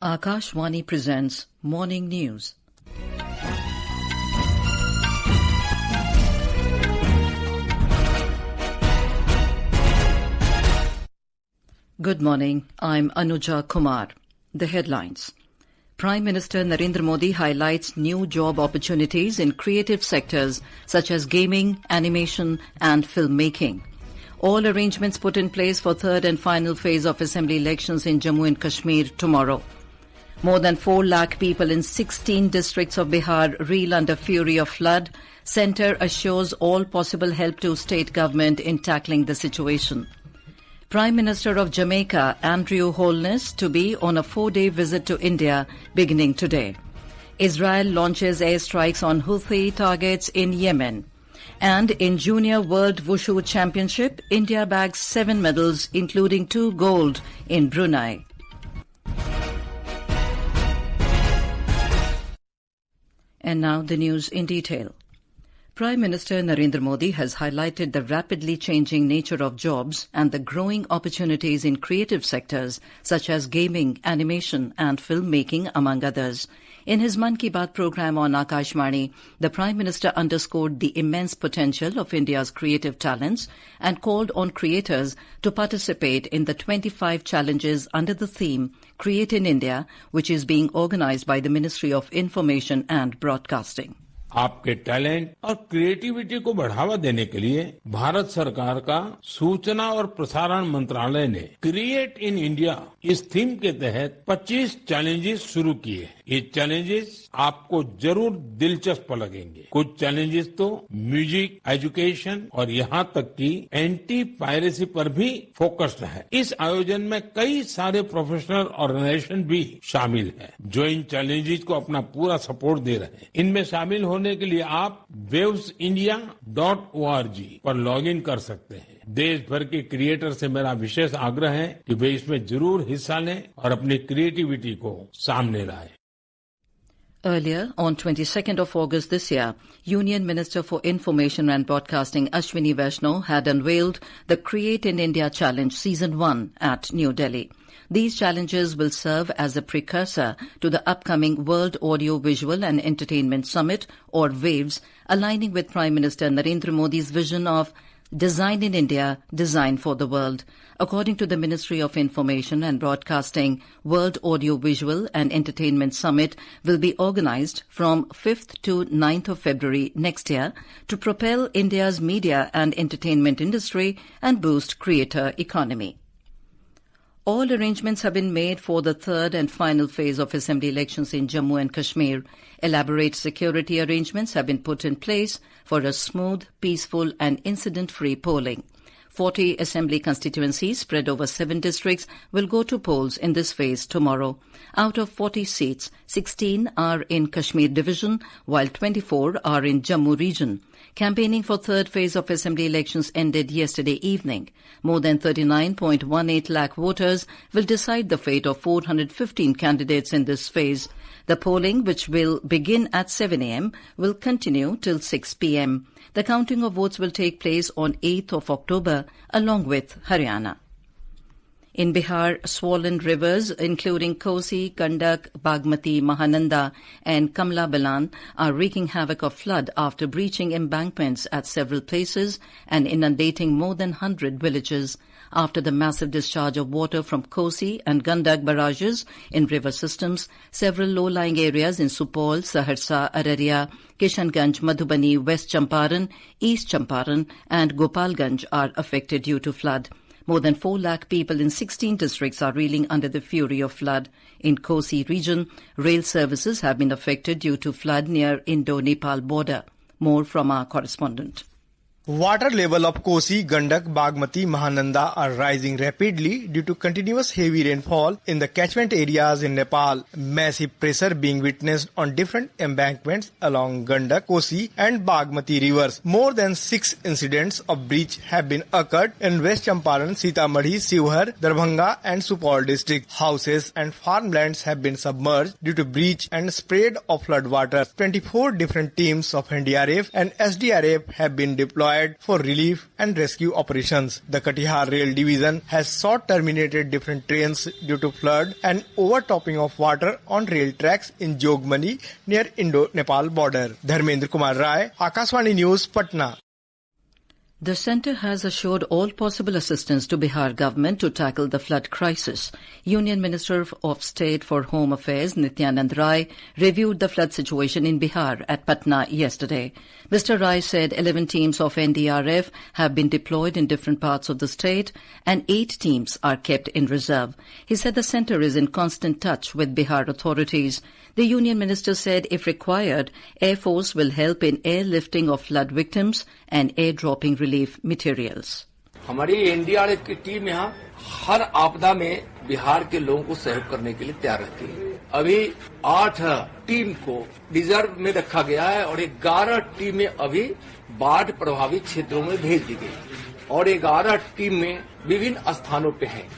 Akashvani presents Morning News. Good morning. I'm Anuja Kumar. The headlines. Prime Minister Narendra Modi highlights new job opportunities in creative sectors such as gaming, animation and filmmaking. All arrangements put in place for third and final phase of assembly elections in Jammu and Kashmir tomorrow. More than 4 lakh people in 16 districts of Bihar reel under fury of flood. Centre assures all possible help to state government in tackling the situation. Prime Minister of Jamaica Andrew Holness to be on a 4-day visit to India beginning today. Israel launches airstrikes on Houthi targets in Yemen. And in Junior World Wushu Championship, India bags 7 medals including 2 gold in Brunei. And now the news in detail. Prime Minister Narendra Modi has highlighted the rapidly changing nature of jobs and the growing opportunities in creative sectors such as gaming, animation and filmmaking, among others. In his Mann Ki Baat program on Akashvani, the Prime Minister underscored the immense potential of India's creative talents and called on creators to participate in the 25 challenges under the theme Create in India, which is being organized by the Ministry of Information and Broadcasting. आपके talent और creativity को बढ़ावा देने के लिए भारत सरकार का सूचना और प्रसारण मंत्रालय ने क्रिएट इन इंडिया इस थीम के तहत 25 चैलेंजेस शुरू किए। ये चैलेंजेस आपको जरूर दिलचस्प लगेंगे। कुछ चैलेंजेस तो म्यूजिक, एजुकेशन और यहाँ तक कि एंटी पायरेसी पर भी फोकस्ड है। इस आयोजन में कई सारे प्रोफेशनल ऑर्गेनाइजेशन भी शामिल हैं, जो इन चैलेंजेस को अपना पूरा सपोर्ट दे रहे हैं। इनमें शामिल होने के लिए आप wavesindia.org पर लॉगिन कर सकते हैं। देश भर के क्रिएटर से मेरा विशेष आग्रह है कि वे इसमें जरूर हिस्सा लें और अपनी क्रिएटिविटी को सामने लाएं। Earlier, on 22nd of August this year, Union Minister for Information and Broadcasting Ashwini Vaishnaw had unveiled the Create in India Challenge Season 1 at New Delhi. These challenges will serve as a precursor to the upcoming World Audio Visual and Entertainment Summit, or WAVES, aligning with Prime Minister Narendra Modi's vision of Design in India, Design for the World. According to the Ministry of Information and Broadcasting, World Audio Visual and Entertainment Summit will be organized from 5th to 9th of February next year to propel India's media and entertainment industry and boost creator economy. All arrangements have been made for the third and final phase of assembly elections in Jammu and Kashmir. Elaborate security arrangements have been put in place for a smooth, peaceful and incident-free polling. 40 assembly constituencies spread over 7 districts will go to polls in this phase tomorrow. Out of 40 seats, 16 are in Kashmir division, while 24 are in Jammu region. Campaigning for third phase of assembly elections ended yesterday evening. More than 39.18 lakh voters will decide the fate of 415 candidates in this phase. The polling, which will begin at 7 a.m., will continue till 6 p.m. The counting of votes will take place on 8th of October, along with Haryana. In Bihar, swollen rivers including Kosi, Gandak, Bagmati, Mahananda and Kamla Balan are wreaking havoc of flood after breaching embankments at several places and inundating more than 100 villages. After the massive discharge of water from Kosi and Gandak barrages in river systems, several low-lying areas in Supol, Saharsa, Araria, Kishanganj, Madhubani, West Champaran, East Champaran and Gopalganj are affected due to flood. More than 4 lakh people in 16 districts are reeling under the fury of flood. In Kosi region, rail services have been affected due to flood near Indo-Nepal border. More from our correspondent. Water level of Kosi, Gandak, Bagmati, Mahananda are rising rapidly due to continuous heavy rainfall in the catchment areas in Nepal. Massive pressure being witnessed on different embankments along Gandak, Kosi and Bagmati rivers. More than 6 incidents of breach have been occurred in West Champaran, Sitamarhi, Shivhar, Darbhanga and Supol districts. Houses and farmlands have been submerged due to breach and spread of flood water. 24 different teams of NDRF and SDRF have been deployed deployed for relief and rescue operations. The Katihar Rail Division has sought terminated different trains due to flood and overtopping of water on rail tracks in Jogmani near Indo-Nepal border. Dharmendra Kumar Rai, Akashvani News, Patna. The centre has assured all possible assistance to Bihar government to tackle the flood crisis. Union Minister of State for Home Affairs Nityanand Rai reviewed the flood situation in Bihar at Patna yesterday. Mr. Rai said 11 teams of NDRF have been deployed in different parts of the state and 8 teams are kept in reserve. He said the centre is in constant touch with Bihar authorities. The Union Minister said if required, Air Force will help in airlifting of flood victims and airdropping relief materials. हमारी NDRF की team यहाँ हर आपदा में बिहार के लोगों को सहयोग करने के लिए तैयार रहती है। अभी 8 टीम को रिजर्व में रखा गया है और 11 टीमें अभी बाढ़ प्रभावित क्षेत्रों में भेज दी गई और 11 टीमें विभिन्न स्थानों पे हैं।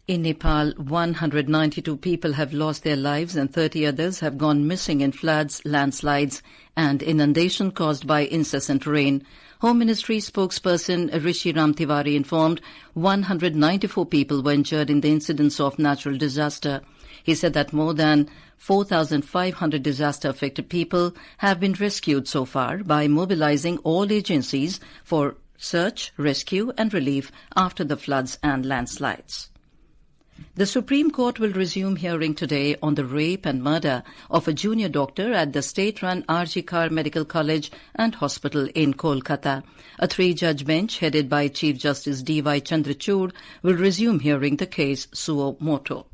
In Nepal, 192 people have lost their lives and 30 others have gone missing in floods, landslides and inundation caused by incessant rain. Home Ministry spokesperson Rishi Ram Tiwari informed 194 people were injured in the incidents of natural disaster. He said that more than 4,500 disaster-affected people have been rescued so far by mobilizing all agencies for search, rescue and relief after the floods and landslides. The Supreme Court will resume hearing today on the rape and murder of a junior doctor at the state-run R.G. Kar Medical College and Hospital in Kolkata. A 3-judge bench headed by Chief Justice D.Y. Chandrachud will resume hearing the case suo motu.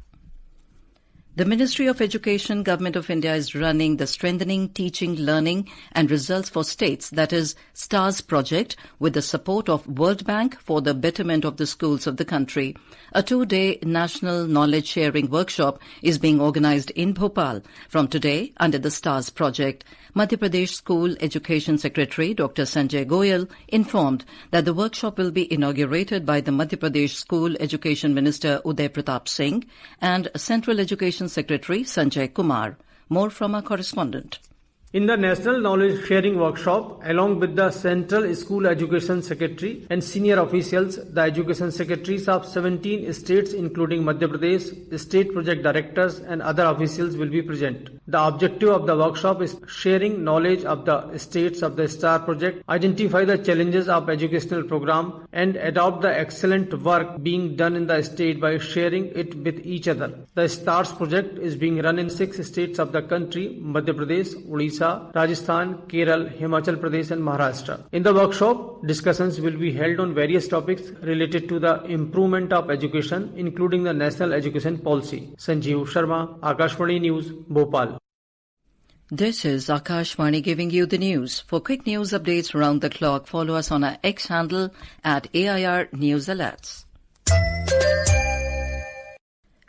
The Ministry of Education, Government of India is running the Strengthening Teaching, Learning and Results for States, that is, STARS project, with the support of World Bank for the betterment of the schools of the country. A 2-day national knowledge sharing workshop is being organized in Bhopal from today under the STARS project. Madhya Pradesh School Education Secretary Dr. Sanjay Goyal informed that the workshop will be inaugurated by the Madhya Pradesh School Education Minister Uday Pratap Singh and Central Education Secretary Sanjay Kumar. More from our correspondent. In the National Knowledge Sharing Workshop, along with the Central School Education Secretary and senior officials, the Education Secretaries of 17 states including Madhya Pradesh, state project directors and other officials will be present. The objective of the workshop is sharing knowledge of the states of the STAR project, identify the challenges of educational program and adopt the excellent work being done in the state by sharing it with each other. The STARS project is being run in 6 states of the country, Madhya Pradesh, Odisha, Rajasthan, Kerala, Himachal Pradesh and Maharashtra. In the workshop, discussions will be held on various topics related to the improvement of education, including the National Education Policy. Sanjeev Sharma, Akashvani News, Bhopal. This is Akashvani giving you the news. For quick news updates around the clock, follow us on our X handle at AIR News Alerts.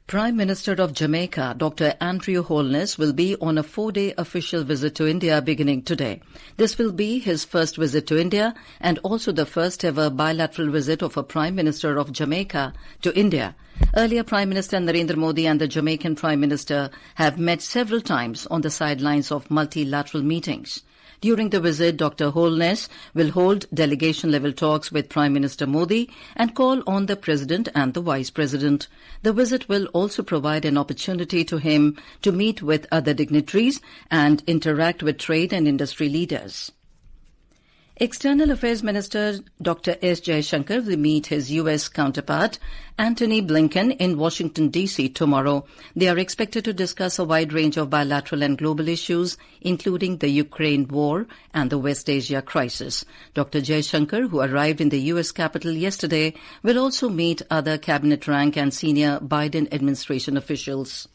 Prime Minister of Jamaica, Dr. Andrew Holness, will be on a 4-day official visit to India beginning today. This will be his first visit to India and also the first ever bilateral visit of a Prime Minister of Jamaica to India. Earlier, Prime Minister Narendra Modi and the Jamaican Prime Minister have met several times on the sidelines of multilateral meetings. During the visit, Dr. Holness will hold delegation-level talks with Prime Minister Modi and call on the President and the Vice President. The visit will also provide an opportunity to him to meet with other dignitaries and interact with trade and industry leaders. External Affairs Minister Dr. S. Jaishankar will meet his U.S. counterpart, Antony Blinken, in Washington, D.C. tomorrow. They are expected to discuss a wide range of bilateral and global issues, including the Ukraine war and the West Asia crisis. Dr. Jaishankar, who arrived in the U.S. capital yesterday, will also meet other cabinet rank and senior Biden administration officials.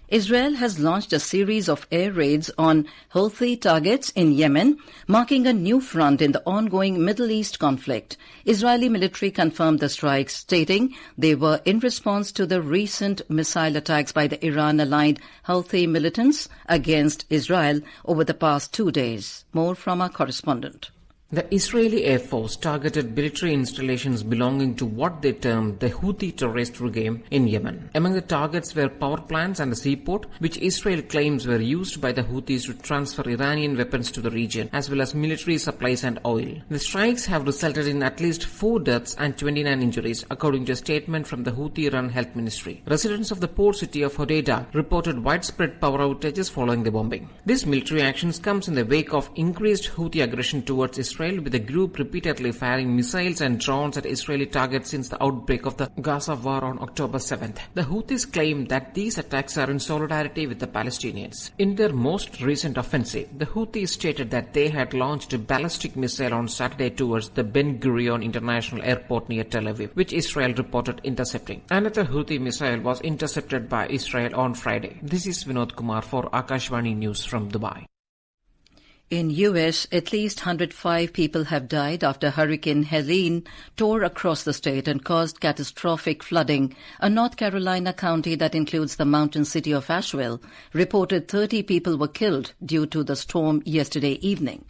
Israel has launched a series of air raids on Houthi targets in Yemen, marking a new front in the ongoing Middle East conflict. Israeli military confirmed the strikes, stating they were in response to the recent missile attacks by the Iran-aligned Houthi militants against Israel over the past 2 days. More from our correspondent. The Israeli Air Force targeted military installations belonging to what they termed the Houthi terrorist regime in Yemen. Among the targets were power plants and a seaport, which Israel claims were used by the Houthis to transfer Iranian weapons to the region, as well as military supplies and oil. The strikes have resulted in at least 4 deaths and 29 injuries, according to a statement from the Houthi-run health ministry. Residents of the port city of Hodeidah reported widespread power outages following the bombing. This military actions comes in the wake of increased Houthi aggression towards Israel, with the group repeatedly firing missiles and drones at Israeli targets since the outbreak of the Gaza war on October 7th. The Houthis claim that these attacks are in solidarity with the Palestinians. In their most recent offensive, the Houthis stated that they had launched a ballistic missile on Saturday towards the Ben Gurion International Airport near Tel Aviv, which Israel reported intercepting. Another Houthi missile was intercepted by Israel on Friday. This is Vinod Kumar for Akashvani News from Dubai. In U.S., at least 105 people have died after Hurricane Helene tore across the state and caused catastrophic flooding. A North Carolina county that includes the mountain city of Asheville reported 30 people were killed due to the storm yesterday evening.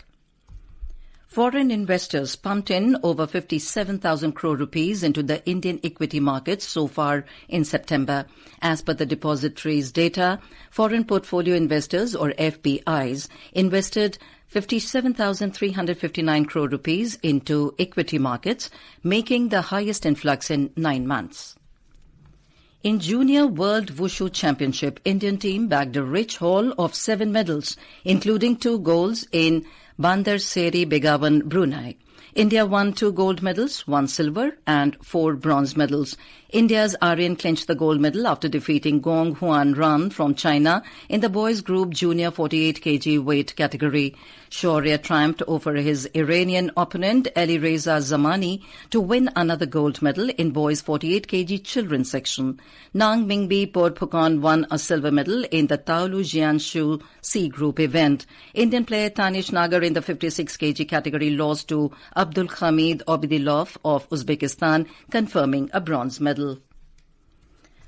Foreign investors pumped in over 57,000 crore rupees into the Indian equity markets so far in September. As per the depository's data, foreign portfolio investors, or FPIs, invested 57,359 crore rupees into equity markets, making the highest influx in 9 months. In Junior World Wushu Championship, Indian team bagged a rich haul of 7 medals, including 2 golds in Bandar Seri Begawan, Brunei. India won 2 gold medals, 1 silver and 4 bronze medals. India's Aryan clinched the gold medal after defeating Gong Huan Ran from China in the boys group junior 48 kg weight category. Shaurya triumphed over his Iranian opponent Ali Reza Zamani to win another gold medal in boys 48 kg children's section. Nang Mingbi Porpukon won a silver medal in the Taolu Jianshu C group event. Indian player Tanish Nagar in the 56 kg category lost to Abdul Hamid Obidilov of Uzbekistan, confirming a bronze medal.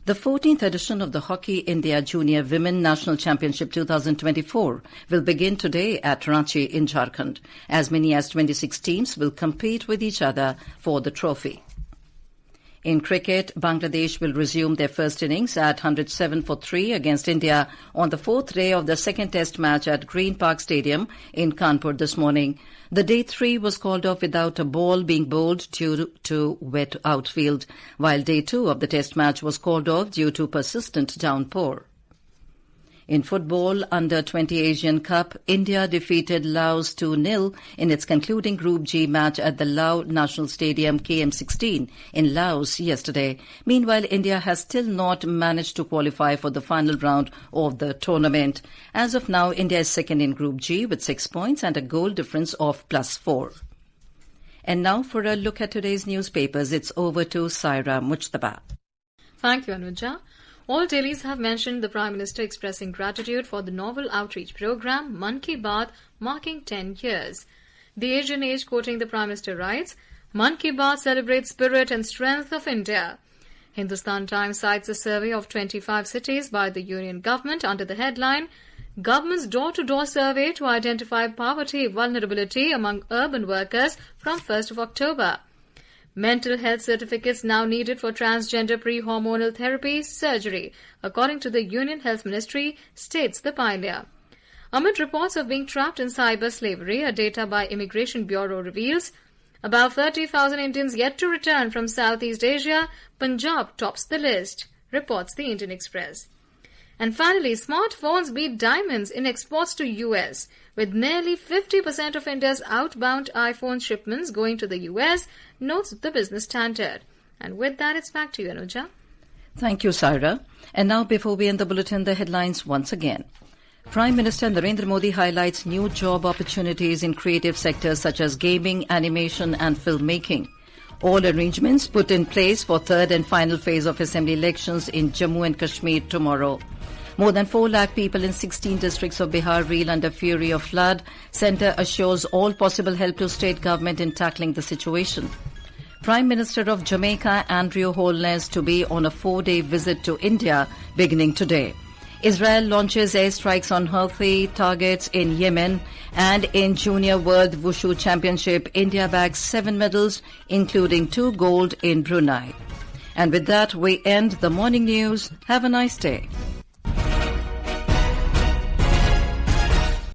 The 14th edition of the Hockey India Junior Women National Championship 2024 will begin today at Ranchi in Jharkhand. As many as 26 teams will compete with each other for the trophy. In cricket, Bangladesh will resume their first innings at 107 for 3 against India on the 4th day of the second test match at Green Park Stadium in Kanpur this morning. The day 3 was called off without a ball being bowled due to wet outfield, while day 2 of the test match was called off due to persistent downpour. In football, Under-20 Asian Cup, India defeated Laos 2-0 in its concluding Group G match at the Lao National Stadium KM16 in Laos yesterday. Meanwhile, India has still not managed to qualify for the final round of the tournament. As of now, India is second in Group G with 6 points and a goal difference of +4. And now for a look at today's newspapers, it's over to Saira Mujtaba. Thank you, Anuja. All dailies have mentioned the Prime Minister expressing gratitude for the novel outreach program Mann Ki Baat marking 10 years. The Asian Age, quoting the Prime Minister, writes, Mann Ki Baat celebrates spirit and strength of India. Hindustan Times cites a survey of 25 cities by the Union Government under the headline, Government's door-to-door survey to identify poverty vulnerability among urban workers from 1st of October. Mental health certificates now needed for transgender pre-hormonal therapy surgery, according to the Union Health Ministry, states the pioneer. Amid reports of being trapped in cyber slavery, a data by Immigration Bureau reveals about 30,000 Indians yet to return from Southeast Asia. Punjab tops the list, reports the Indian Express. And finally, smartphones beat diamonds in exports to US, with nearly 50% of India's outbound iPhone shipments going to the US, notes the Business Standard. And with that, it's back to you, Anuja. Thank you, Saira. And now, before we end the bulletin, the headlines once again. Prime Minister Narendra Modi highlights new job opportunities in creative sectors such as gaming, animation and filmmaking. All arrangements put in place for third and final phase of assembly elections in Jammu and Kashmir tomorrow. More than 4 lakh people in 16 districts of Bihar reel under fury of flood. Centre assures all possible help to state government in tackling the situation. Prime Minister of Jamaica Andrew Holness to be on a 4-day visit to India beginning today. Israel launches airstrikes on Houthi targets in Yemen. And in Junior World Wushu Championship, India bags 7 medals, including 2 gold in Brunei. And with that, we end the morning news. Have a nice day.